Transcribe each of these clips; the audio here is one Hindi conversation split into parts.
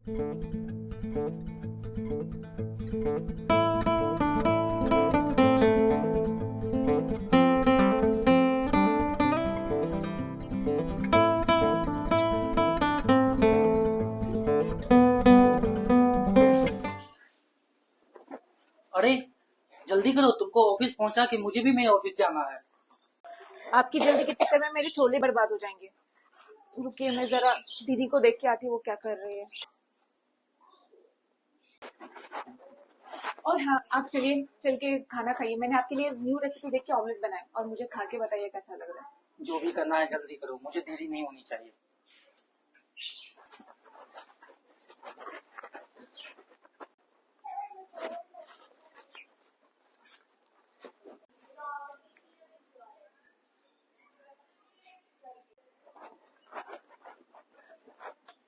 अरे जल्दी करो, तुमको ऑफिस पहुंचा के मुझे भी मेरे ऑफिस जाना है। आपकी जल्दी के चक्कर में मेरे छोले बर्बाद हो जाएंगे। रुकिए, मैं जरा दीदी को देख के आती हूँ वो क्या कर रही है। और हाँ, आप चलिए, चल के खाना खाइए। मैंने आपके लिए न्यू रेसिपी देख के ऑमलेट बनाया और मुझे खा के बताइए कैसा लग रहा है। जो भी करना है जल्दी करो, मुझे देरी नहीं होनी चाहिए।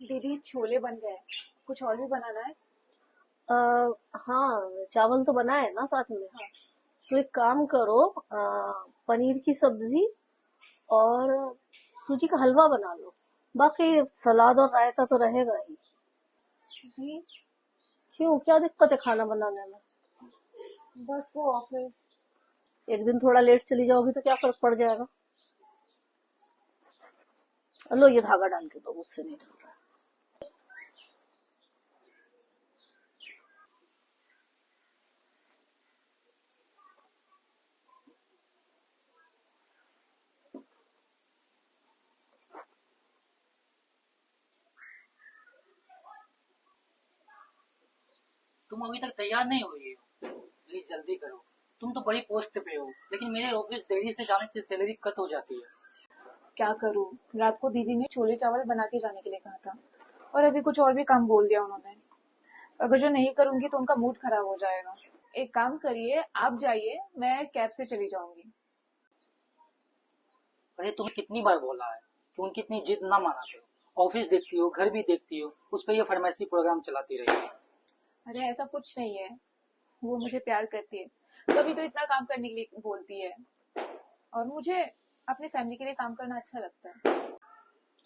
दीदी, छोले बन गए, कुछ और भी बनाना है? हाँ, चावल तो बना है ना साथ में। हाँ। तो एक काम करो, पनीर की सब्जी और सूजी का हलवा बना लो। बाकी सलाद और रायता तो रहेगा ही। जी, क्यों, क्या दिक्कत है खाना बनाने में? बस वो ऑफिस। एक दिन थोड़ा लेट चली जाओगी तो क्या फर्क पड़ जाएगा। लो ये धागा डाल के दो, मुझसे नहीं ढल रहा। तुम अभी तक तैयार नहीं हुई हो, प्लीज जल्दी करो। तुम तो बड़ी पोस्ट पे हो, लेकिन मेरे ऑफिस देरी से जाने से सैलरी कट हो जाती है। क्या करूँ, रात को दीदी ने छोले चावल बना के जाने के लिए कहा था और अभी कुछ और भी काम बोल दिया उन्होंने। अगर जो नहीं करूंगी तो उनका मूड खराब हो जाएगा। एक काम करिए, आप जाइए, मैं कैब से चली जाऊंगी। अरे तुम्हें कितनी बार बोला है कि उनकी इतनी जिद ना माना करो। ऑफिस देखती हो, घर भी देखती हो, उस पर ये फरमाइशी प्रोग्राम चलाती रही है। अरे ऐसा कुछ नहीं है, वो मुझे प्यार करती है, तभी तो इतना काम करने के लिए बोलती है। और मुझे अपनी फैमिली के लिए काम करना अच्छा लगता है।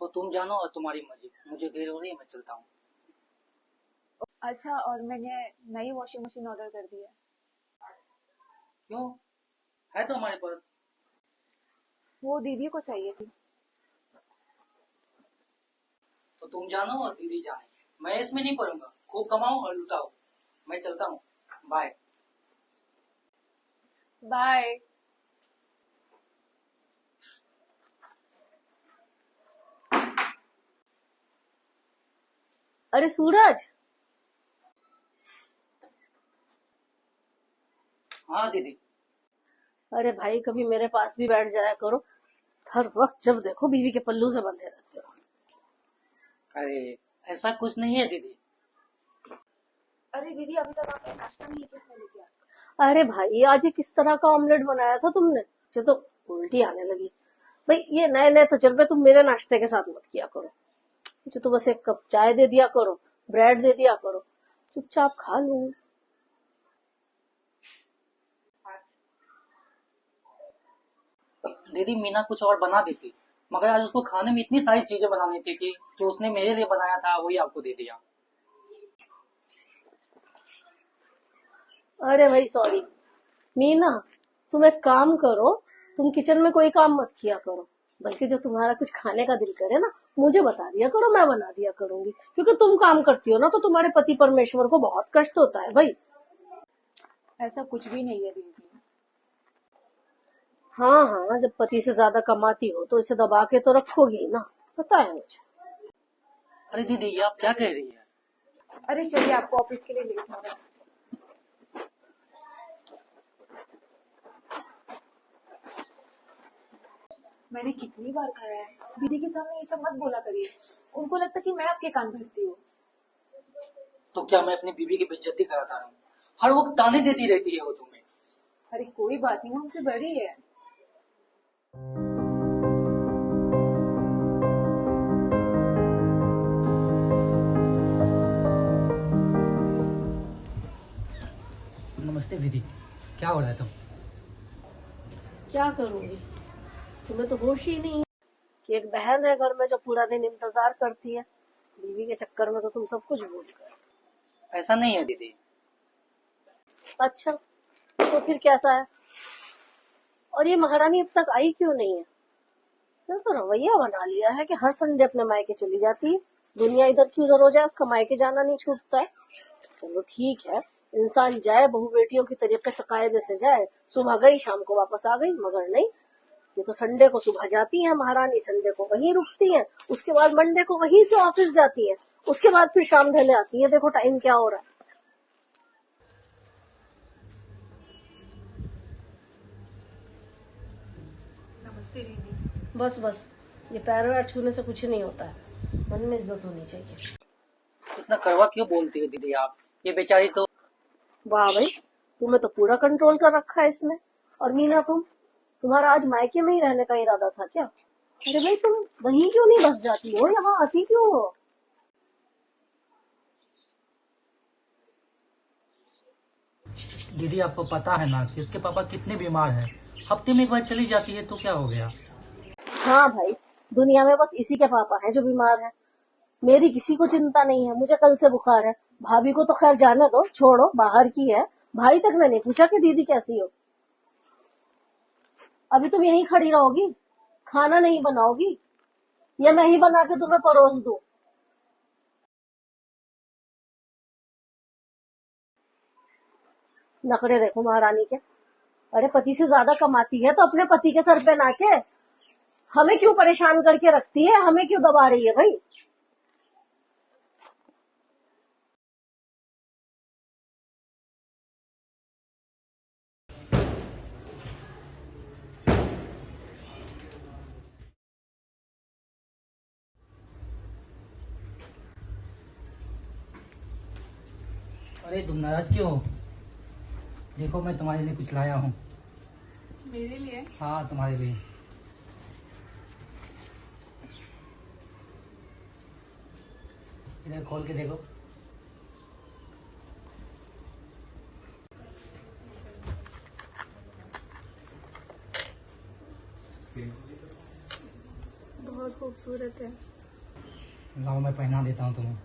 तो तुम जानो और तुम्हारी मर्जी, मुझे देर हो रही है, मैं चलता हूँ। अच्छा, और मैंने नई वॉशिंग मशीन ऑर्डर कर दी है। क्यों, है तो हमारे पास। वो दीदी को चाहिए थी। तो तुम जानो और दीदी जाने, मैं इसमें नहीं पड़ूंगा। खूब कमाओ और लुटाओ। मैं चलता हूँ, बाय। बाय। अरे सूरज। हाँ दीदी। अरे भाई, कभी मेरे पास भी बैठ जाया करो। हर वक्त जब देखो बीवी के पल्लू से बंधे रहते हो। अरे ऐसा कुछ नहीं है दीदी। अरे दीदी, अभी तक आपने नाश्ता नहीं किया? अरे भाई, आज ये किस तरह का ऑमलेट बनाया था तुमने? मुझे तो उल्टी आने लगी। भाई, ये नए नए तजर्बे तुम मेरे नाश्ते के साथ मत किया करो। मुझे तो बस एक कप चाय दे दिया करो, ब्रेड दे दिया करो, चुपचाप खा लूं। दीदी मीना कुछ और बना देती, मगर आज उसको खाने में इतनी सारी चीजें बनानी थी कि जो उसने मेरे लिए बनाया था वही आपको दे दिया। अरे भाई सॉरी। मीना, तुम एक काम करो, तुम किचन में कोई काम मत किया करो। बल्कि जो तुम्हारा कुछ खाने का दिल करे ना, मुझे बता दिया करो, मैं बना दिया करूंगी। क्योंकि तुम काम करती हो ना, तो तुम्हारे पति परमेश्वर को बहुत कष्ट होता है भाई। ऐसा कुछ भी नहीं है दीदी। हाँ हाँ, जब पति से ज्यादा कमाती हो तो इसे दबा के तो रखोगी ना, पता है मुझे। अरे दीदी, ये आप क्या कह रही है? अरे चलिए, आपको ऑफिस के लिए लेट हो रहा है। मैंने कितनी बार कहा है, दीदी के सामने ये सब मत बोला करिए। उनको लगता कि मैं आपके कान भरती हूँ। तो क्या मैं अपनी बीवी की बेइज्जती कराता रहूं? हर वक्त ताने देती रहती है वो तुम्हें। अरे कोई बात नहीं, वो हमसे बड़ी है। नमस्ते दीदी, क्या हो रहा है तुम? क्या करूंगी, तुम्हें तो होश ही नहीं है कि एक बहन है घर में जो पूरा दिन इंतजार करती है। बीवी के चक्कर में तो तुम सब कुछ भूल गए। ऐसा नहीं है दीदी। अच्छा, तो फिर कैसा है? और ये महारानी अब तक आई क्यों नहीं है? मैंने तो रवैया बना लिया है कि हर संडे अपने मायके चली जाती है। दुनिया इधर की उधर हो जाए, उसका मायके जाना नहीं छूटता है। चलो ठीक है, इंसान जाए बहू बेटियों की तरीके से कायदे से जाए, सुबह गई शाम को वापस आ गई, मगर नहीं, ये तो संडे को सुबह जाती है महारानी, संडे को वहीं रुकती है, उसके बाद मंडे को वहीं से ऑफिस जाती है, उसके बाद फिर शाम ढले आती है। देखो टाइम क्या हो रहा है। नमस्ते दीदी। बस बस, ये पैर वैर छूने से कुछ नहीं होता है, मन में इज्जत होनी चाहिए। इतना कड़वा क्यों बोलती है दीदी आप? ये बेचारी तो। वाह भाई, तुम्हें तो पूरा कंट्रोल कर रखा है इसने। और मीना, तुम्हारा आज मायके में ही रहने का इरादा था क्या? अरे भाई, तुम वहीं क्यों नहीं बस जाती हो, यहाँ आती क्यों हो? दीदी आपको पता है ना कि उसके पापा कितने बीमार हैं। हफ्ते में एक बार चली जाती है तो क्या हो गया? हाँ भाई, दुनिया में बस इसी के पापा हैं जो बीमार हैं। मेरी किसी को चिंता नहीं है, मुझे कल से बुखार है। भाभी को तो खैर जाने दो, छोड़ो, बाहर की है। भाई तक ने नहीं पूछा कि दीदी कैसी हो। अभी तुम यहीं खड़ी रहोगी, खाना नहीं बनाओगी, या मैं ही बना के तुम्हें परोस दूं? नखरे देखो महारानी के। अरे पति से ज्यादा कमाती है तो अपने पति के सर पे नाचे। हमें क्यों परेशान करके रखती है, हमें क्यों दबा रही है भाई? अरे तुम नाराज क्यों हो? देखो मैं तुम्हारे लिए कुछ लाया हूँ। मेरे लिए? हाँ तुम्हारे लिए। इधर खोल के देखो। बहुत खूबसूरत है। लाओ मैं पहना देता हूँ तुम्हें।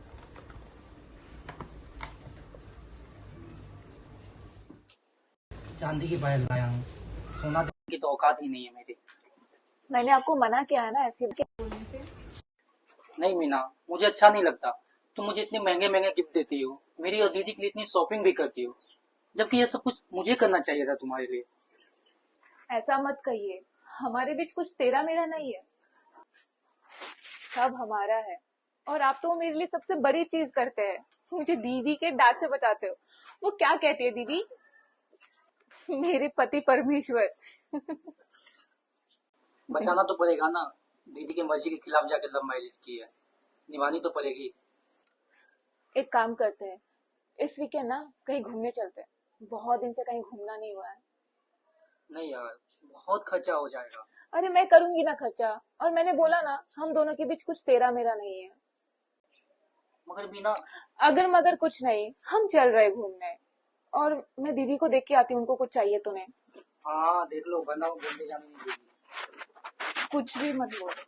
चांदी की पायल लाया हूँ, सोना देने की तो औकात ही नहीं है मेरी। मैंने आपको मना किया है ना ऐसे बोलने से। नहीं मीना, मुझे अच्छा नहीं लगता। तुम मुझे इतने महंगे महंगे गिफ्ट देती हो, मेरी और दीदी के लिए इतनी शॉपिंग भी करती हो, जबकि ये सब कुछ मुझे करना चाहिए था तुम्हारे लिए। ऐसा मत कहिए, हमारे बीच कुछ तेरा मेरा नहीं है, सब हमारा है। और आप तो मेरे लिए सबसे बड़ी चीज करते हैं, मुझे दीदी के डांट से बचाते हो। वो क्या कहती है दीदी? मेरे पति परमेश्वर। बचाना तो पड़ेगा ना, दीदी की मर्जी के खिलाफ जाकर लव मैरिज की है, निभानी तो पड़ेगी। एक काम करते हैं, इस वीकेंड ना कहीं घूमने चलते हैं, बहुत दिन से कहीं घूमना नहीं हुआ है। नहीं यार, बहुत खर्चा हो जाएगा। अरे मैं करूंगी ना खर्चा, और मैंने बोला ना हम दोनों के बीच कुछ तेरा मेरा नहीं है। मगर मीना। अगर मगर कुछ नहीं, हम चल रहे घूमने। और मैं दीदी को देख के आती हूँ, उनको कुछ चाहिए तो नहीं। हाँ देख लो, वरना वो घूमने जाने नहीं देगी। कुछ भी मत बोलो।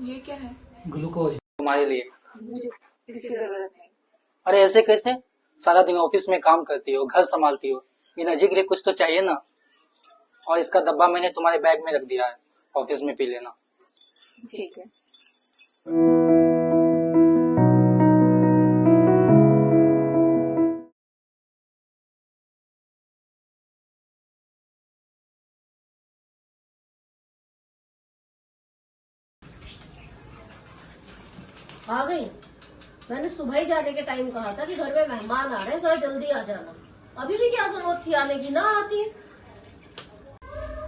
ये क्या है? ग्लूकोज तुम्हारे लिए। मुझे इसकी जरूरत नहीं। अरे ऐसे कैसे? सारा दिन ऑफिस में काम करती हो, घर संभालती हो, एनर्जी के लिए कुछ तो चाहिए ना। और इसका डब्बा मैंने तुम्हारे बैग में रख दिया है, ऑफिस में पी लेना। ठीक है। आ गई। मैंने सुबह ही जाने के टाइम कहा था कि घर में मेहमान आ रहे हैं, जरा जल्दी आ जाना। अभी भी क्या जरूरत थी आने की, ना आती।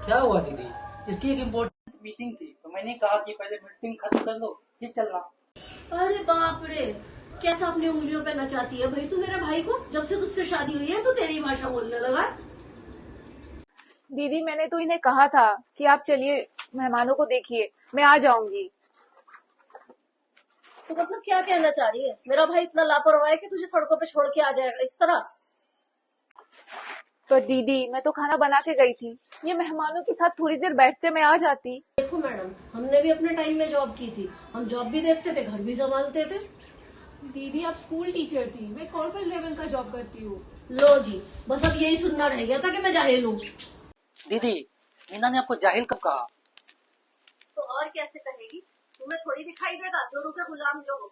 क्या हुआ दीदी? इसकी एक इम्पोर्टेंट मीटिंग थी तो मैंने कहा कि पहले मीटिंग खत्म कर लो फिर चलना। अरे बाप रे, कैसा अपनी उंगलियों पे नचाती है भाई तू मेरे भाई को। जब से तुझसे शादी हुई है तो तेरी भाषा बोलने लगा है। दीदी मैंने तो इन्हें कहा था कि आप चलिए मेहमानों को देखिए, मैं आ जाऊंगी। तो मतलब क्या कहना चाह रही है? मेरा भाई इतना लापरवाह है कि तुझे सड़कों पे छोड़ के आ जाएगा इस तरह? पर दीदी मैं तो खाना बना के गई थी, ये मेहमानों के साथ थोड़ी देर बैठते मैं आ जाती। देखो मैडम, हमने भी अपने टाइम में जॉब की थी, हम जॉब भी देखते थे, घर भी संभालते थे। दीदी आप स्कूल टीचर थी, मैं कॉर्पोरेट लेवल का जॉब करती हूँ। लो जी, बस अब यही सुनना रह गया था कि मैं जाहिल हूँ। दीदी, मीना ने आपको जाहिल कब कहा? तो और कैसे कहेगी? तुम्हें थोड़ी दिखाई देगा जोरों के गुलाम जो हो।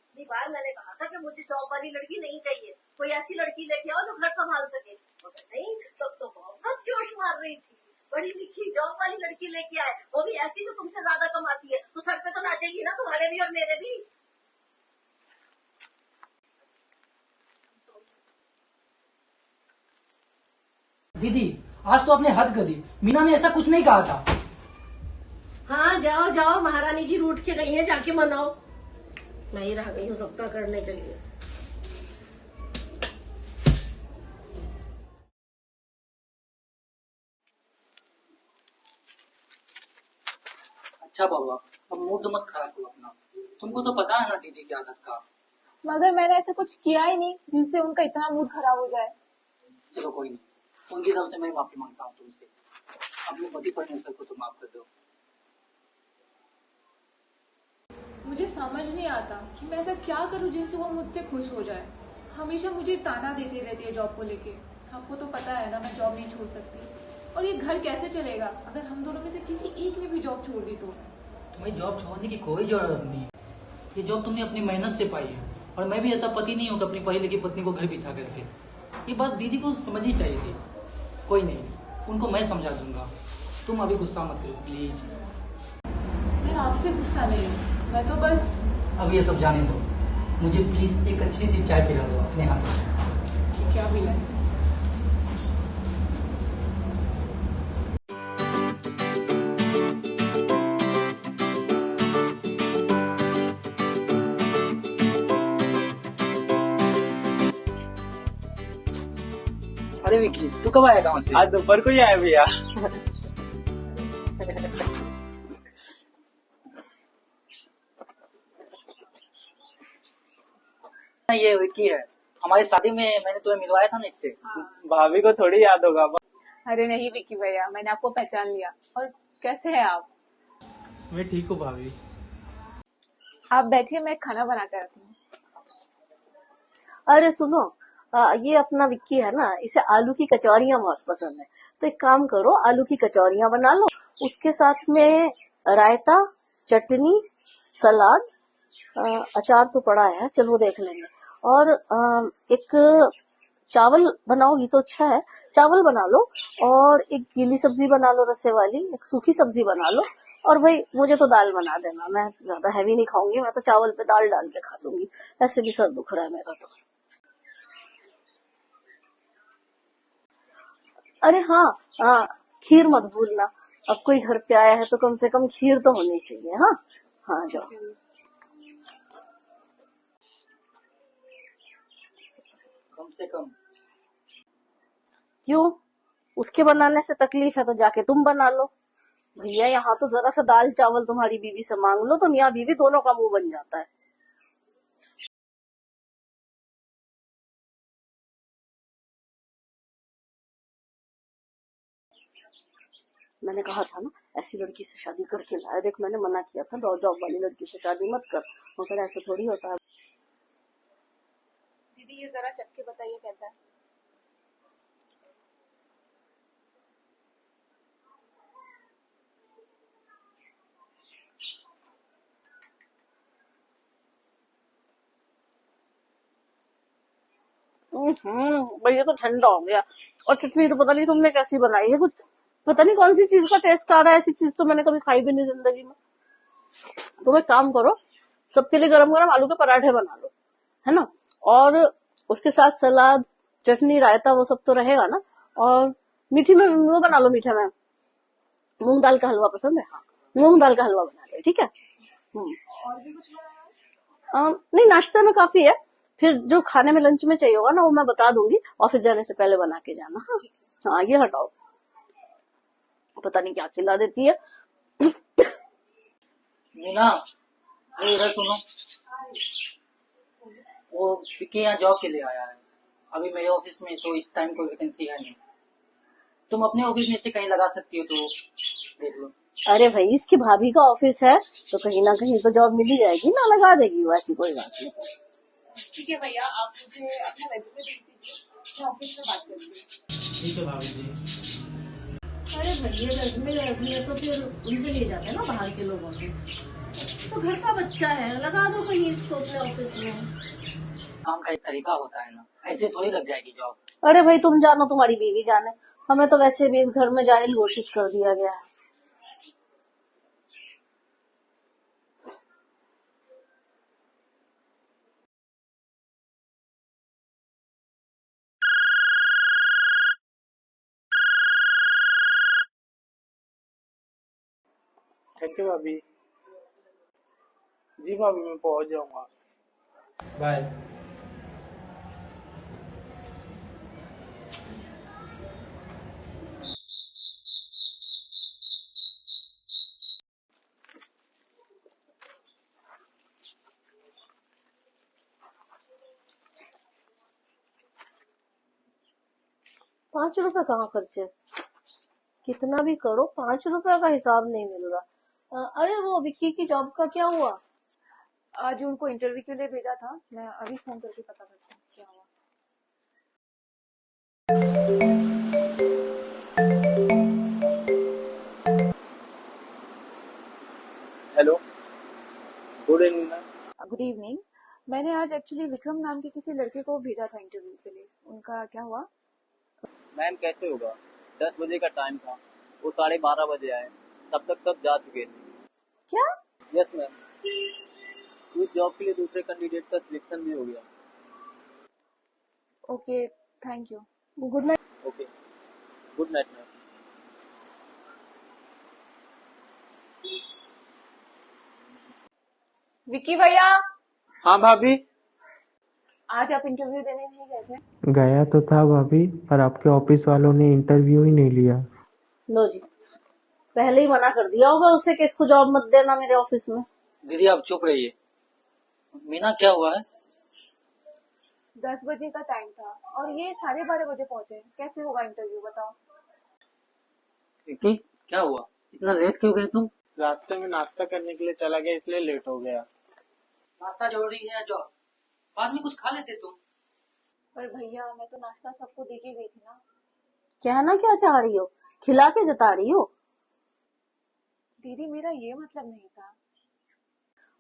इतनी बार मैंने कहा था कि मुझे जॉब वाली लड़की नहीं चाहिए, कोई ऐसी लड़की लेके आओ जो घर संभाल सके। मगर नहीं, तब तो बहुत जोश मार रही थी। बड़ी लिखी जॉब वाली लड़की लेके आए, वो भी ऐसी जो तुमसे ज्यादा कमाती है, तो सर पे तो नाचेगी ना, तुम्हारे भी और मेरे भी। दीदी, आज तो आपने हद कर दी। मीना ने ऐसा कुछ नहीं कहा था। हाँ जाओ जाओ, महारानी जी रूठ के गई है, जाके मनाओ। मैं ही रह गई हूँ सबका करने के लिए। अच्छा बाबा, अब मूड मत खराब करो अपना। तुमको तो पता है ना दीदी की आदत का। मगर मैंने ऐसा कुछ किया ही नहीं जिनसे उनका इतना मूड खराब हो जाए। चलो कोई नहीं, उनकी तरफ से मैं माफी मांगता हूँ तुमसे। अपने पति परमेश्वर को तो माफ कर दो। मुझे समझ नहीं आता कि मैं ऐसा क्या करूँ जिनसे वो मुझसे खुश हो जाए। हमेशा मुझे ताना देती रहती है जॉब को लेके। आपको तो पता है ना, मैं जॉब नहीं छोड़ सकती। और ये घर कैसे चलेगा अगर हम दोनों में से किसी एक ने भी जॉब छोड़ दी तो? तुम्हें जॉब छोड़ने की कोई जरूरत नहीं है। ये जॉब तुमने अपनी मेहनत से पाई है। और मैं भी ऐसा पति नहीं हूँ कि अपनी पढ़ी लिखी पत्नी को घर बिठा के रखे। ये बात दीदी को समझनी चाहिए थी। कोई नहीं, उनको मैं समझा दूंगा। तुम अभी गुस्सा मत करो प्लीज। मैं आपसे गुस्सा नहीं हूँ, मैं तो बस। अब ये सब जाने दो। मुझे प्लीज एक अच्छी सी चाय पिला दो अपने हाथों से। ठीक है, अभी लाए। अरे विकी, तू कब आया गाँव से? आज दोपहर को ही आया भैया। ये विकी है, हमारी शादी में मैंने तुम्हें मिलवाया था ना इससे। भाभी को थोड़ी याद होगा। अरे नहीं विक्की भैया, मैंने आपको पहचान लिया। और कैसे हैं आप? मैं ठीक हूँ भाभी। आप बैठिए, मैं खाना बना कर आती हूँ। अरे सुनो, ये अपना विक्की है ना, इसे आलू की कचौरियां बहुत पसंद है। तो एक काम करो, आलू की कचौरियां बना लो, उसके साथ में रायता, चटनी, सलाद, अचार तो पड़ा है, चलो वो देख लेंगे। और एक चावल बनाओगी तो अच्छा है, चावल बना लो। और एक गीली सब्जी बना लो रस्से वाली, एक सूखी सब्जी बना लो। और भाई मुझे तो दाल बना देना, मैं ज्यादा हैवी नहीं खाऊंगी, मैं तो चावल पे दाल डाल के खा लूंगी, ऐसे भी सर दुख रहा है मेरा तो। अरे हाँ, हाँ, खीर मत भूलना। अब कोई घर पे आया है तो कम से कम खीर तो होनी चाहिए। हाँ हाँ, जाओ। कम से कम। क्यों? उसके बनाने से तकलीफ है तो जाके तुम बना लो। भैया यहाँ तो जरा सा दाल चावल तुम्हारी बीवी से मांग लो तो मियाँ बीवी दोनों का मुंह बन जाता है। मैंने कहा था ना, ऐसी लड़की से शादी करके लाया। देख मैंने मना किया था, जॉब वाली लड़की से शादी मत कर, मगर ऐसे थोड़ी होता है। दीदी ये जरा चख के बताइए कैसा है। भाई ये तो ठंडा हो गया। और चटनी तो पता नहीं तुमने कैसी बनाई है, कुछ पता नहीं कौन सी चीज का टेस्ट आ रहा है। ऐसी चीज तो मैंने कभी खाई भी नहीं जिंदगी में। तुम एक काम करो, सबके लिए गरम गरम आलू के पराठे बना लो, है ना, और उसके साथ सलाद, चटनी, रायता, वो सब तो रहेगा ना। और मीठी में वो बना लो, मीठे में मूंग दाल का हलवा पसंद है? हाँ, मूंग दाल का हलवा बना लो, ठीक है। और भी कुछ बनाया है? नहीं, नाश्ते में काफी है। फिर जो खाने में लंच में चाहिए होगा ना, वो मैं बता दूंगी, ऑफिस जाने से पहले बना के जाना। हाँ हाँ, ये हटाओ, पता नहीं क्या खिला देती है। मीना, ये इधर सुनो। वो विक्की यहाँ जॉब के लिए आया है। अभी मेरे ऑफिस में तो इस टाइम कोई वैकेंसी है नहीं। तुम अपने ऑफिस में से कहीं लगा सकती हो तो देख लो। अरे भाई, इसकी भाभी का ऑफिस है तो कहीं ना कहीं तो जॉब मिल ही जाएगी ना, लगा देगी वो, ऐसी कोई बात नहीं। ठीक है भैया, आप मुझे अपना रेज्यूमे भेज दीजिए, मैं ऑफिस में बात करती हूँ। ठीक है भाभी जी। अरे भैया, रेज्यूमे तो फिर उनसे ले जाते हैं ना, बाहर के लोगों से। तो घर का बच्चा है, लगा दो कहीं इसको अपने ऑफिस में। काम का एक तरीका होता है ना, ऐसे थोड़ी लग जाएगी जॉब। अरे भाई, तुम जानो तुम्हारी बीवी जाने, हमें तो वैसे भी इस घर में जाहिल घोषित कर दिया गया है। थैंक यू भाभी जी। भाभी मैं पहुंच जाऊंगा। बाय। ₹5 कहाँ खर्चे, कितना भी करो ₹5 का हिसाब नहीं मिल रहा। अरे वो विक्की की जॉब का क्या हुआ? आज उनको इंटरव्यू के लिए भेजा था, मैं अभी फोन करके पता करती हूँ क्या हुआ। Hello, good evening ma'am. Good evening. मैंने आज एक्चुअली विक्रम नाम के किसी लड़के को भेजा था इंटरव्यू के लिए, उनका क्या हुआ? मैम कैसे होगा, 10 बजे का टाइम था, वो 12:30 बजे आए, तब तक सब जा चुके थे। क्या? यस मैम, उस जॉब के लिए दूसरे कैंडिडेट का सिलेक्शन भी हो गया। Okay, thank you. Good night. Okay, good night ma'am. Vicky भैया, हाँ भाभी। आज आप इंटरव्यू देने नहीं गए थे? गया तो था भाभी, पर आपके ऑफिस वालों ने इंटरव्यू ही नहीं लिया। लो जी, पहले ही मना कर दिया होगा उसे कि इसको जॉब मत देना मेरे ऑफिस में। दीदी आप चुप रहिए। मीना क्या हुआ है? 10 बजे का टाइम था और ये 12:30 बजे पहुंचे, कैसे होगा इंटरव्यू बताओ? विक्की क्या हुआ, इतना लेट क्यों गए तुम? रास्ते में नाश्ता करने के लिए चला गया, इसलिए लेट हो गया। नाश्ता जरूरी है जॉब, बाद में कुछ खा लेते तुम। पर भैया मैं तो नाश्ता सबको दे के गई थी ना। कहना क्या चाह रही हो, खिला के जता रही हो? दीदी मेरा ये मतलब नहीं था।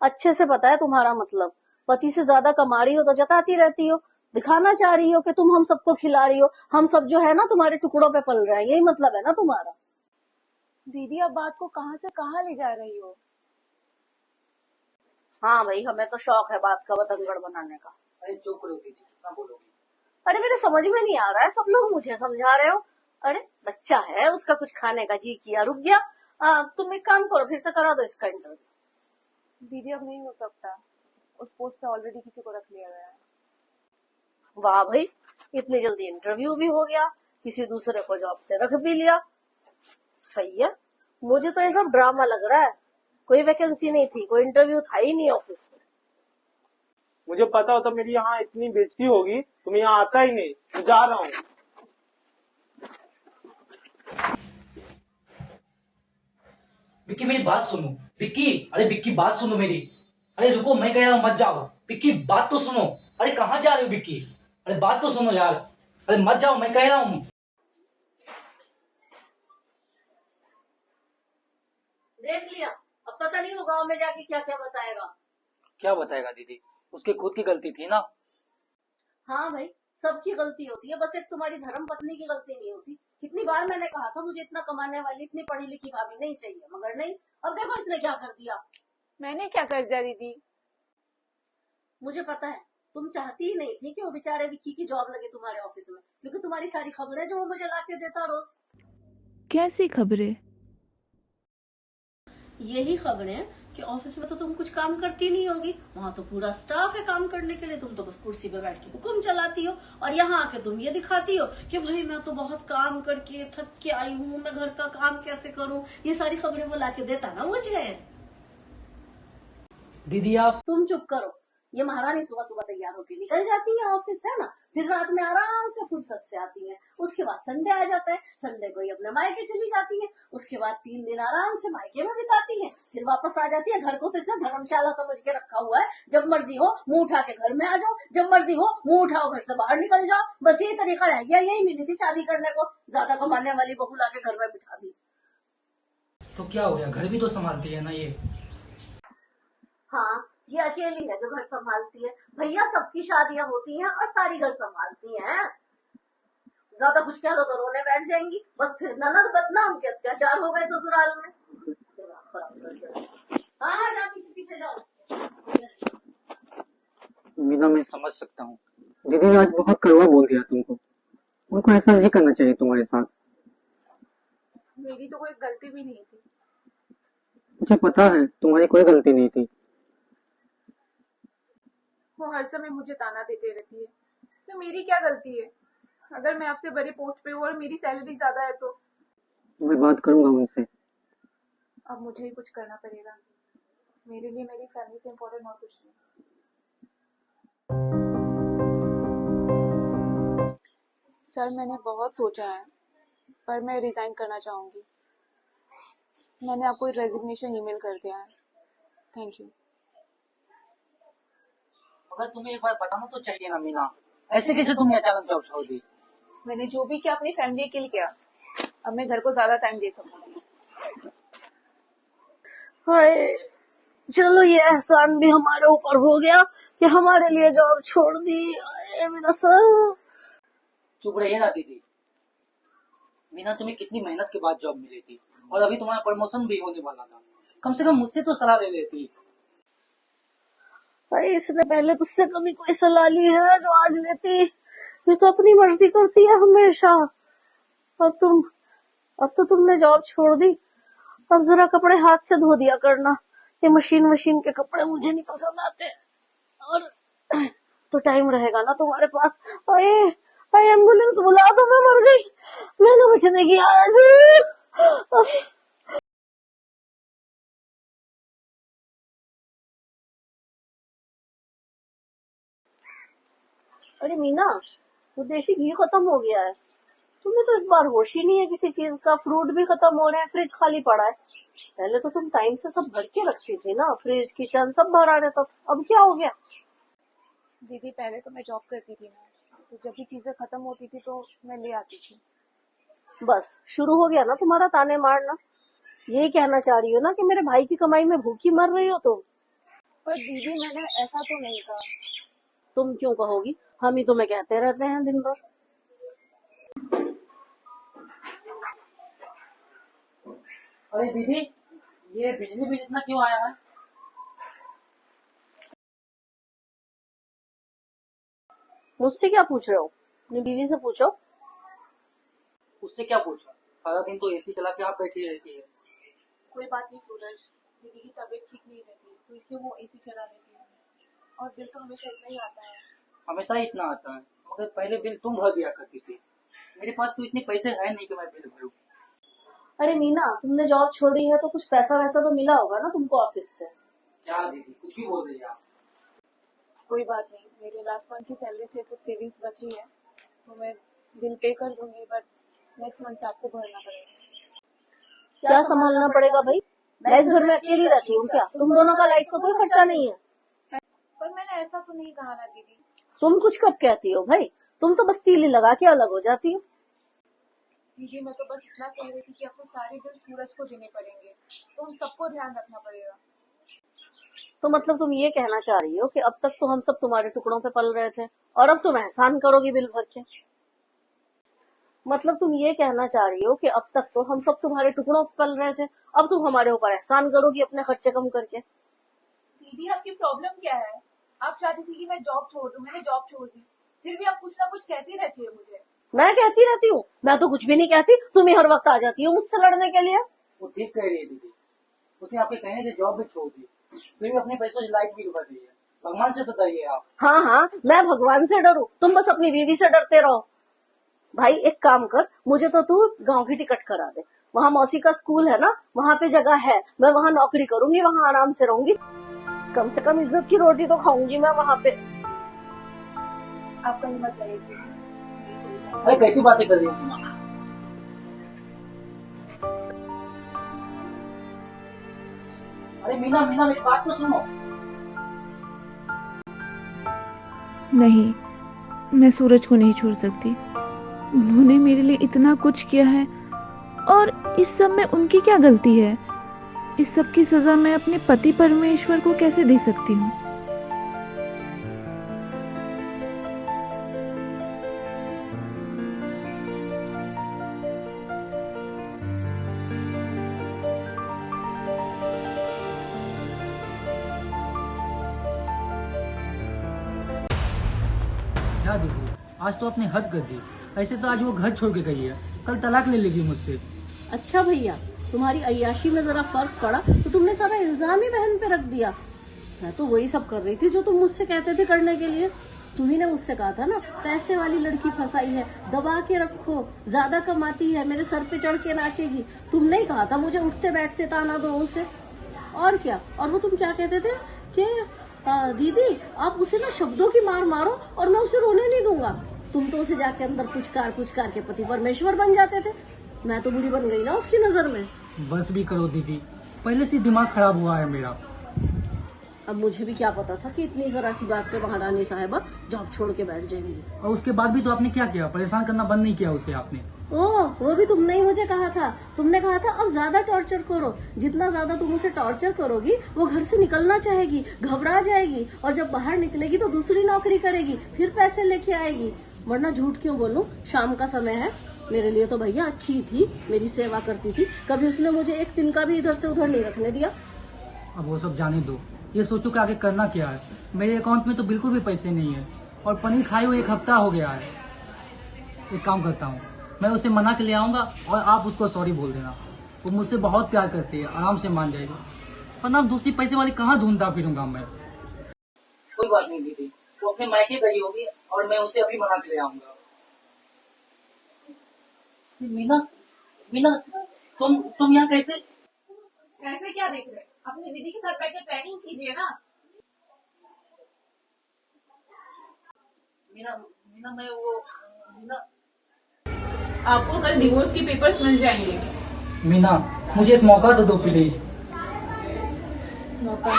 अच्छे से पता है तुम्हारा मतलब, पति से ज्यादा कमा रही हो तो जताती रहती हो, दिखाना चाह रही हो कि तुम हम सबको खिला रही हो, हम सब जो है ना तुम्हारे टुकड़ों पे पल रहे हैं, यही मतलब है ना तुम्हारा। दीदी आप बात को कहाँ से कहाँ ले जा रही हो? हाँ भाई, हमें तो शौक है बात का बतंगड़ बनाने का। अरे चुप करो दीदी, कितना बोलोगी। अरे मेरे समझ में नहीं आ रहा है, सब लोग मुझे समझा रहे हो। अरे बच्चा है, उसका कुछ खाने का जी किया, रुक गया। तुम एक काम करो, फिर से करा दो इसका इंटरव्यू। दीदी अब नहीं हो सकता, उस पोस्ट पे ऑलरेडी किसी को रख लिया गया है। वाह भाई, इतनी जल्दी इंटरव्यू भी हो गया, किसी दूसरे को जॉब पे रख भी लिया, सही है। मुझे तो ये सब ड्रामा लग रहा है, कोई वैकेंसी नहीं थी, कोई इंटरव्यू था ही नहीं ऑफिस में। मुझे पता होता मेरी यहाँ इतनी बेइज्जती होगी तो मैं यहाँ आता ही नहीं, मैं जा रहा हूँ। विक्की मेरी बात सुनो। विक्की, अरे विक्की बात सुनो मेरी। अरे रुको, मैं कह रहा हूँ मत जाओ। विक्की बात तो सुनो। अरे कहाँ जा रहे हो विक्की? अरे बात तो सुनो यार। अरे मत जाओ, मैं कह रहा हूँ। देख लिया, अब पता नहीं वो गांव में जाके क्या क्या बताएगा। क्या बताएगा दीदी? उसकी खुद की गलती थी ना। हाँ भाई, सबकी गलती होती है, बस एक तुम्हारी धर्म पत्नी की गलती नहीं होती। कितनी बार मैंने कहा था मुझे इतना कमाने वाली, इतनी पढ़ी लिखी भाभी नहीं चाहिए, मगर नहीं। अब देखो इसने क्या कर दिया। मैंने क्या कर दिया दीदी? मुझे पता है, तुम चाहती ही नहीं थी कि वो बेचारे विक्की की जॉब लगे तुम्हारे ऑफिस में, क्योंकि तुम्हारी सारी खबरें जो वो मुझे लाके देता रोज, कैसी खबरें? यही खबरें कि ऑफिस में तो तुम कुछ काम करती नहीं होगी, वहां तो पूरा स्टाफ है काम करने के लिए, तुम तो बस कुर्सी पे बैठ के हुक्म चलाती हो, और यहाँ आके तुम ये दिखाती हो कि भाई मैं तो बहुत काम करके थक के आई हूँ, मैं घर का काम कैसे करूँ। ये सारी खबरें वो लाके देता ना मुझे। दीदी आप तुम चुप करो। ये महारानी सुबह सुबह तैयार होकर निकल जाती है ऑफिस, है ना, फिर रात में आराम से फुर्सत से आती है। उसके बाद संडे आ जाता है, संडे को ही अपने मायके चली जाती है, उसके बाद 3 दिन आराम से मायके में बिताती है, फिर वापस आ जाती है। घर को तो इसने धर्मशाला समझ के रखा हुआ है, जब मर्जी हो मुंह उठा के घर में आ जाओ, जब मर्जी हो मुंह उठाओ घर से बाहर निकल जाओ। बस यही तरीका रह गया, यही मिली थी शादी करने को, ज्यादा कमाने वाली बहू लाके घर में बिठा दी। तो क्या हो गया? घर भी तो संभालती है ना ये। हाँ, ये अकेली है जो घर संभालती है, भैया सबकी शादियां होती हैं और सारी घर संभालती हैं। ज्यादा कुछ कह दो तो रोने बैठ जाएंगी, बस फिर ननद बदनाम के अत्याचार हो गए ससुराल में। हाँ, जा पीछे पीछे जाओ। मीना मैं समझ सकता हूँ। दीदी ने आज बहुत कड़वा बोल दिया तुमको। उनको ऐसा नहीं करना चाहिए तुम्हारे साथ। मेरी तो कोई गलती भी नहीं थी। मुझे पता है तुम्हारी कोई गलती नहीं थी। वो हर समय मुझे ताना देते रहती है, तो मेरी क्या गलती है? अगर मैं आपसे बड़ी पोस्ट पे हूँ और मेरी सैलरी ज्यादा है तो मैं बात करूंगा उनसे। अब मुझे ही कुछ करना पड़ेगा। मेरे लिए मेरी फैमिली से इम्पोर्टेंट और कुछ नहीं। सर मैंने बहुत सोचा है, पर मैं रिजाइन करना चाहूंगी। मैंने आपको रेजिग्नेशन ईमेल कर दिया है। Thank you. मगर तुम्हें एक बार बताना तो चाहिए ना मीना। ऐसे कैसे तुमने अचानक जॉब छोड़ दी? मैंने जो भी किया अपनी फैमिली के लिए किया। अब मैं घर को ज्यादा टाइम दे सकूंगी। हाय, चलो ये एहसान भी हमारे ऊपर हो गया कि हमारे लिए जॉब छोड़ दी। हाय, मेरा सर। चुप रहिए ना दीदी। मीना तुम्हें कितनी मेहनत के बाद जॉब मिली थी, और अभी तुम्हारा प्रमोशन भी होने वाला था। कम से कम मुझसे तो सलाह ले लेती। भाई इसने पहले तुझसे कभी कोई सलाह ली है जो आज लेती? ये तो अपनी मर्जी करती है हमेशा। अब तो तुमने जॉब छोड़ दी, अब जरा कपड़े हाथ से धो दिया करना। ये मशीन के कपड़े मुझे नहीं पसंद आते। और तो टाइम रहेगा ना तुम्हारे पास। अरे अरे एम्बुलेंस बुला दो, मैं मर गई, मैंने बचने की आज। अरे मीना, वो देशी घी खत्म हो गया है। तुम्हें तो इस बार होश ही नहीं है किसी चीज का। फ्रूट भी खत्म हो रहे हैं, फ्रिज खाली पड़ा है। पहले तो तुम टाइम से सब भर के रखती थी ना, फ्रिज किचन सब भरा रहता। अब क्या हो गया? दीदी पहले तो मैं जॉब करती थी ना, तो जब भी चीजें खत्म होती थी तो मैं ले आती थी। बस शुरू हो गया ना तुम्हारा ताने मारना। यही कहना चाह रही हो ना कि मेरे भाई की कमाई में भूखी मर रही हो तुम? पर दीदी मैंने ऐसा तो नहीं कहा। तुम क्यों कहोगी, हम ही तुम्हें कहते रहते हैं दिन भर। अरे दीदी, ये बिजली बिल इतना क्यों आया है? मुझसे क्या पूछ रहे हो? अपनी बीवी से पूछो। उससे क्या पूछो? सारा दिन तो एसी चला के आप बैठी रहती है। कोई बात नहीं सूरज, दीदी की तबीयत ठीक नहीं रहती तो इसलिए वो एसी चला लेती है, और बिल तो हमेशा इतना ही आता है। हमेशा ही इतना आता है, मगर पहले बिल तुम भर दिया करती थी। मेरे पास तो इतने पैसे है नहीं कि मैं बिल भरूं। अरे मीना, तुमने जॉब छोड़ी है तो कुछ पैसा वैसा तो मिला होगा ना तुमको ऑफिस से? क्या दीदी, कुछ भी बोल रही है आप। कोई बात नहीं, मेरे लास्ट मंथ की सैलरी से कुछ सेविंग्स बची है तो मैं बिल पे कर दूंगी, बट नेक्स्ट मंथ से आपको भरना पड़ेगा। क्या संभालना पड़ेगा भाई? मैं इस घर में अकेली रहती हूँ क्या? तुम दोनों का लाइट का कोई खर्चा नहीं है। पर मैंने ऐसा तो नहीं कहा ना दीदी। तुम कुछ कब कहती हो भाई? तुम तो बस तीली लगा के अलग हो जाती हो। दीदी मैं तो बस इतना कह रही थी कि आपको सारे बिल सूरज को देने पड़ेंगे, तो उन सबको ध्यान रखना पड़ेगा। तो मतलब तुम ये कहना चाह रही हो कि अब तक तो हम सब तुम्हारे टुकड़ों पे पल रहे थे और अब तुम एहसान करोगी बिल भर के? मतलब तुम ये कहना चाह रही हो कि अब तक तो हम सब तुम्हारे टुकड़ों पे पल रहे थे, अब तुम हमारे ऊपर एहसान करोगी अपने खर्चे कम करके? दीदी आपकी प्रॉब्लम क्या है? आप चाहती थी कि मैं जॉब छोड़ दूं, मैंने जॉब छोड़ दी, फिर भी आप कुछ ना कुछ कहती रहती है मुझे। मैं कहती रहती हूँ? मैं तो कुछ भी नहीं कहती, तुम ही हर वक्त आ जाती हो मुझसे लड़ने के लिए। वो ठीक कह रही है दीदी, उसने आपके कहने से जॉब भी छोड़ दी, फिर भी अपने पैसों से लाइट भी भर रही है। भगवान से तो डरिए आप। हाँ हाँ, मैं भगवान से डरूं? तुम बस अपनी बीवी से डरते रहो। भाई एक काम कर, मुझे तो तू गांव की टिकट करा दे। वहाँ मौसी का स्कूल है ना, वहाँ पे जगह है, मैं वहाँ नौकरी करूंगी, वहाँ आराम से रहूंगी, कम से कम इज्जत की रोटी तो खाऊंगी मैं वहाँ पे। आपका हिम्मत रहेगी। अरे कैसी बातें कर रही है मीना? अरे मीना मीना मेरी बात तो सुनो। नहीं, मैं सूरज को नहीं छोड़ सकती। उन्होंने मेरे लिए इतना कुछ किया है और इस सब में उनकी क्या गलती है? इस सब की सजा मैं अपने पति परमेश्वर को कैसे दे सकती हूँ? क्या दीदी, आज तो आपने हद कर दी। ऐसे तो आज वो घर छोड़ के गई है, कल तलाक ले लेगी मुझसे। अच्छा भैया, तुम्हारी अय्याशी में जरा फर्क पड़ा तो तुमने सारा इल्जाम ही बहन पे रख दिया। मैं तो वही सब कर रही थी जो तुम मुझसे कहते थे करने के लिए। तुम्ही ने मुझसे कहा था ना, पैसे वाली लड़की फंसाई है, दबा के रखो, ज्यादा कमाती है, मेरे सर पे चढ़ के नाचेगी। तुमने ही कहा था मुझे उठते बैठते ताना दो उसे। और क्या? और वो तुम क्या कहते थे कि दीदी आप उसे ना शब्दों की मार मारो और मैं उसे रोने नहीं दूंगा। तुम तो उसे जाके अंदर पुचकार के पति परमेश्वर बन जाते थे। मैं तो बुरी बन गई ना उसकी नजर में। बस भी करो दीदी, पहले से दिमाग खराब हुआ है मेरा। अब मुझे भी क्या पता था कि इतनी जरा सी बात पे महारानी साहिबा जॉब छोड़ के बैठ जाएंगी। और उसके बाद भी तो आपने क्या किया? परेशान करना बंद नहीं किया उसे आपने। ओह, वो भी तुमने ही मुझे कहा था। तुमने कहा था अब ज्यादा टॉर्चर करो, जितना ज्यादा तुम उसे टॉर्चर करोगी वो घर से निकलना चाहेगी, घबरा जाएगी, और जब बाहर निकलेगी तो दूसरी नौकरी करेगी, फिर पैसे लेके आएगी। वरना झूठ क्यों बोलूं, शाम का समय है, मेरे लिए तो भैया अच्छी ही थी, मेरी सेवा करती थी, कभी उसने मुझे एक दिन का भी इधर से उधर नहीं रखने दिया। अब वो सब जाने दो, ये सोचो कि आगे करना क्या है। मेरे अकाउंट में तो बिल्कुल भी पैसे नहीं है और पनीर खाए हुए 1 हफ्ता हो गया है। एक काम करता हूँ, मैं उसे मना के ले आऊंगा और आप उसको सॉरी बोल देना। वो मुझसे बहुत प्यार करती है, आराम से मान जाएगी, वरना दूसरी पैसे वाली कहाँ ढूंढता फिरूंगा मैं। कोई बात नहीं दीदी, वो अपने मायके गई होगी और मैं उसे अभी मना के ले आऊंगा। मीना मीना, तुम यहाँ कैसे? ऐसे क्या देख रहे? अपनी दीदी के साथ बैठकर प्लानिंग कीजिए ना। मीना मीना मैं वो मीना आपको कल डिवोर्स के पेपर्स मिल जाएंगे। मीना, मुझे एक मौका तो दो प्लीज। मौका?